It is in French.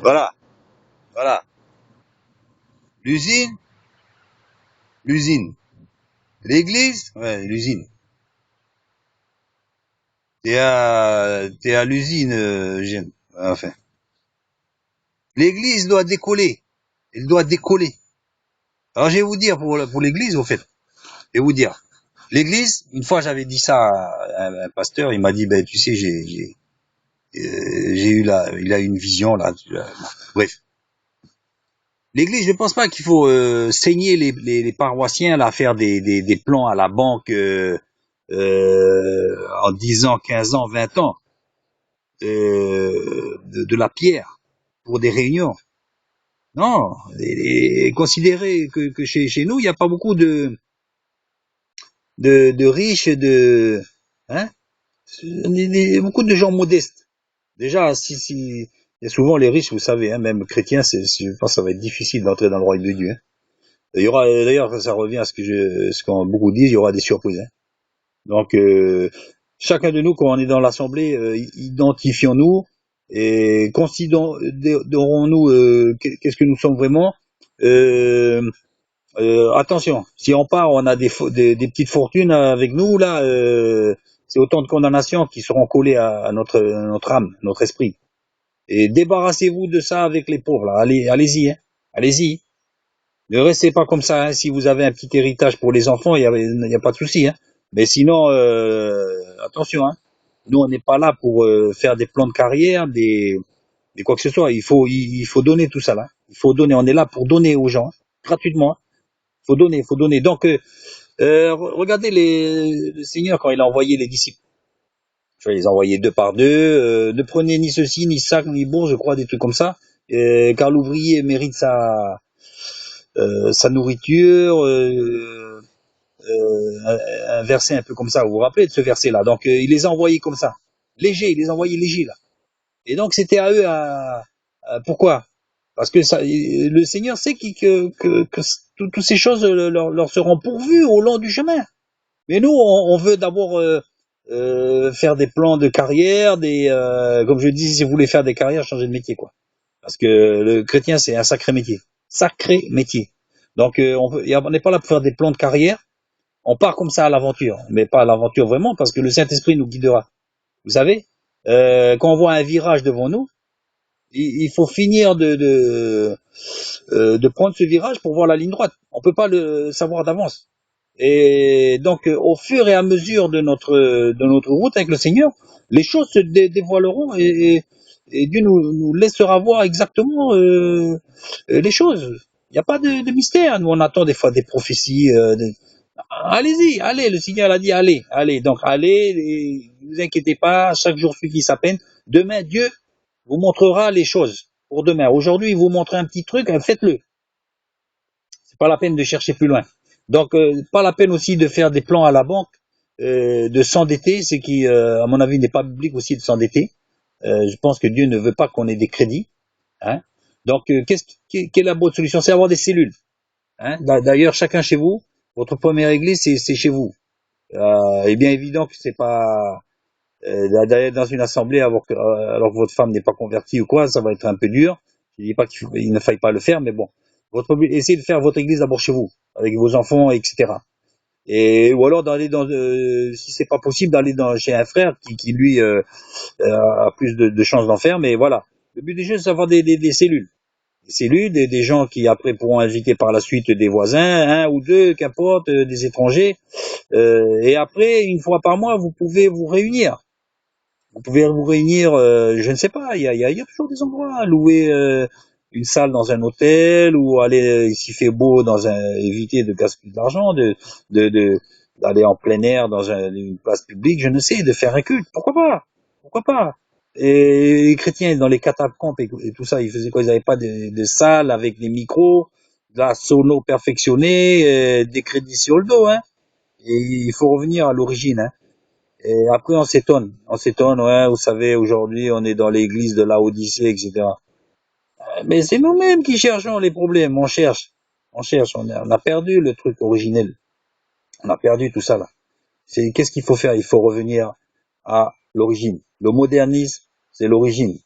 Voilà, voilà. L'usine, l'usine. L'église, ouais, l'usine. T'es à l'usine, j'aime. Enfin. L'église doit décoller. Elle doit décoller. Alors, je vais vous dire pour l'église, au fait. Je vais vous dire. L'église, une fois, j'avais dit ça à un pasteur, il m'a dit, ben, tu sais, j'ai eu il a une vision, là. Bref. L'église, je ne pense pas qu'il faut saigner les paroissiens, là, faire des plans à la banque en 10 ans, 15 ans, 20 ans de la pierre pour des réunions. Non, considérez que chez nous, il n'y a pas beaucoup de riches, hein, beaucoup de gens modestes. Déjà, il y a souvent les riches, vous savez, hein, même chrétiens, je pense que ça va être difficile d'entrer dans le royaume de Dieu. Hein. Il y aura, d'ailleurs, ça revient à ce qu'on beaucoup disent, il y aura des surprises. Hein. Donc, chacun de nous, quand on est dans l'assemblée, identifions-nous et considérons-nous qu'est-ce que nous sommes vraiment. Attention, si on part, on a des petites fortunes avec nous, là, c'est autant de condamnations qui seront collées à notre âme, notre esprit. Et débarrassez-vous de ça avec les pauvres, là. Allez-y, hein. Allez-y. Ne restez pas comme ça, hein. Si vous avez un petit héritage pour les enfants, il y a pas de souci, hein. Mais sinon, attention, hein. Nous, on n'est pas là pour faire des plans de carrière, des quoi que ce soit. Il faut donner tout ça, là. Il faut donner. On est là pour donner aux gens, hein, gratuitement. Hein. Faut donner, faut donner. Donc, regardez le Seigneur quand il a envoyé les disciples. Tu vois, il les a envoyés deux par deux. Ne prenez ni ceci, ni ça, ni bourse, je crois, des trucs comme ça. Car l'ouvrier mérite sa nourriture. Un verset un peu comme ça. Vous vous rappelez de ce verset-là? Donc, il les a envoyés comme ça. Léger, il les a envoyés légers, là. Et donc, c'était à eux pourquoi? Parce que le Seigneur sait que toutes ces choses leur seront pourvues au long du chemin. Mais nous, on veut d'abord faire des plans de carrière, comme je dis, si vous voulez faire des carrières, changez de métier, quoi. Parce que le chrétien, c'est un sacré métier. Sacré métier. Donc, on n'est pas là pour faire des plans de carrière. On part comme ça à l'aventure. Mais pas à l'aventure vraiment, parce que le Saint-Esprit nous guidera. Vous savez, quand on voit un virage devant nous, il faut finir de prendre ce virage pour voir la ligne droite. On peut pas le savoir d'avance. Et donc, au fur et à mesure de notre route avec le Seigneur, les choses se dévoileront et Dieu nous laissera voir exactement les choses. Il n'y a pas de mystère. Nous, on attend des fois des prophéties. Allez-y, allez. Le Seigneur a dit allez, allez. Donc, allez. Ne vous inquiétez pas. Chaque jour suffit sa peine. Demain, Dieu vous montrera les choses pour demain. Aujourd'hui, il vous montre un petit truc, faites-le. C'est pas la peine de chercher plus loin. Donc, pas la peine aussi de faire des plans à la banque, de s'endetter, ce qui, à mon avis, n'est pas biblique aussi de s'endetter. Je pense que Dieu ne veut pas qu'on ait des crédits. Hein. Donc, quelle est la bonne solution? C'est avoir des cellules. Hein. D'ailleurs, chacun chez vous, votre première église, c'est chez vous. Il est bien évident que c'est pas d'aller dans une assemblée alors que votre femme n'est pas convertie ou quoi, ça va être un peu dur. Je dis pas qu'il ne faille pas le faire, mais bon, essayez de faire votre église d'abord chez vous, avec vos enfants, etc. Ou alors d'aller si c'est pas possible, d'aller chez un frère qui lui a plus de chances d'en faire, mais voilà. Le but des jeux, c'est d'avoir des cellules. Des cellules, des gens qui après pourront inviter par la suite des voisins, un ou deux, qu'importe, des étrangers. Et après, une fois par mois, vous pouvez vous réunir. Vous pouvez vous réunir, je ne sais pas, il y a toujours des endroits, louer une salle dans un hôtel ou aller, s'il fait beau, éviter de gaspiller de l'argent, d'aller en plein air dans une place publique, je ne sais, de faire un culte, pourquoi pas, pourquoi pas. Et les chrétiens dans les catacombes et tout ça, ils faisaient quoi? Ils n'avaient pas de salles avec des micros, de la sono perfectionnée, des crédits sur le dos, hein. Et il faut revenir à l'origine, hein. Et après, on s'étonne, ouais, vous savez, aujourd'hui, on est dans l'église de Laodicée, etc. Mais c'est nous-mêmes qui cherchons les problèmes, on a perdu le truc originel, on a perdu tout ça, là. Qu'est-ce qu'il faut faire? Il faut revenir à l'origine. Le modernisme, c'est l'origine.